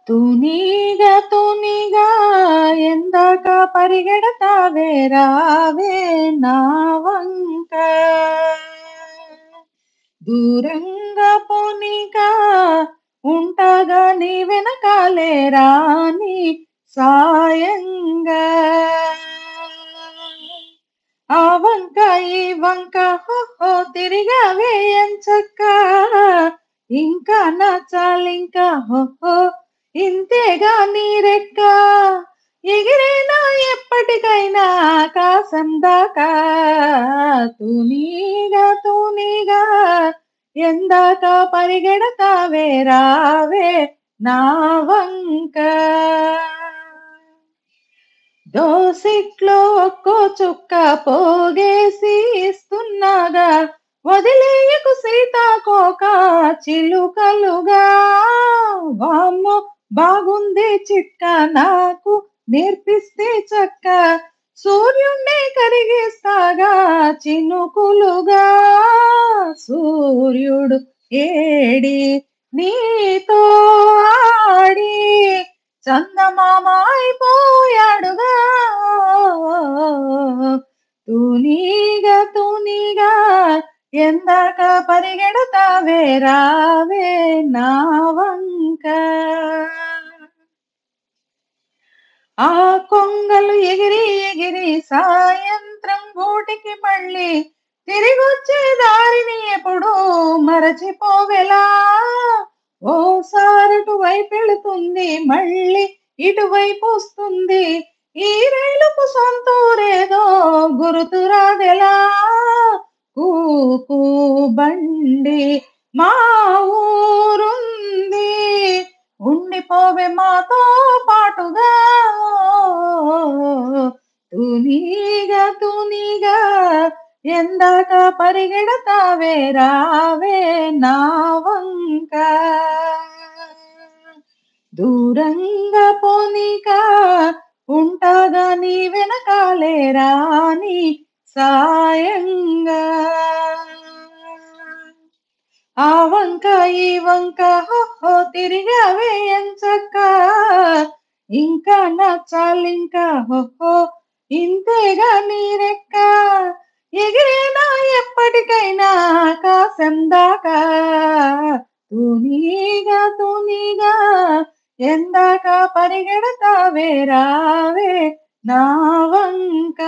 తూనీగా తూనీగా ఎందాక పరిగెడతావే రావే నా వంక దూరంగా పోనీగా ఉంటాగా నీ వెనకాలే రాని సాయంగా ఆ వంక ఈ వంక హో తిరిగావే ఎంచక్క ఇంకా నచ్చాలింకా హో ఇంతేగా నీ రెక్క ఎగిరేనా ఎప్పటికైనా ఆకాశం దాకా తూనీగా ఎందాక పరిగెడతావే రావే నా వంక దోసిట్లో ఒక్కో చుక్క పోగేసి ఇస్తున్నాగా వదిలేయకు సీతాకోక చిలుకలుగా వామ్మో బాగుంది చిట్క నాకు నేర్పిస్తే చక్క సూర్యుణ్ణి కరిగిస్తాగా చినుకులుగా సూర్యుడు ఏడి నీతో ఆడి చందమామ అయిపోయాడుగా తూనీగా ఎందాక పరిగెడతావే రావే నా వంక ఆ కొంగలు ఎగిరి ఎగిరి సాయంత్రం గూటికి మళ్ళీ తిరిగొచ్చే దారిని ఎప్పుడు మరచిపోవెలా ఓసారటు వైపు వెళుతుంది మళ్ళీ ఇటువైపు వస్తుంది ఈ రైలుకు సొంతూరేదో గుర్తురాదెలా కూకు బండి మా ఊరుంది ఉండిపోవే మాతో పాటుగా తూనీగా ఎందాక పరిగెడతావే రావే నా వంక దూరంగా పోనీక ఉంటాగా నీ వెనకాలే రాని సాయంగా ఆ వంక ఈ వంక హో తిరిగావే ఎంచక్క ఇంకా నచ్చాలింకా హో ఇంతేగా నీ రెక్క ఎగిరేనా ఎప్పటికైనా ఆకాశం దాకా తూనీగా ఎందాక పరిగెడతావే రావే నా వంక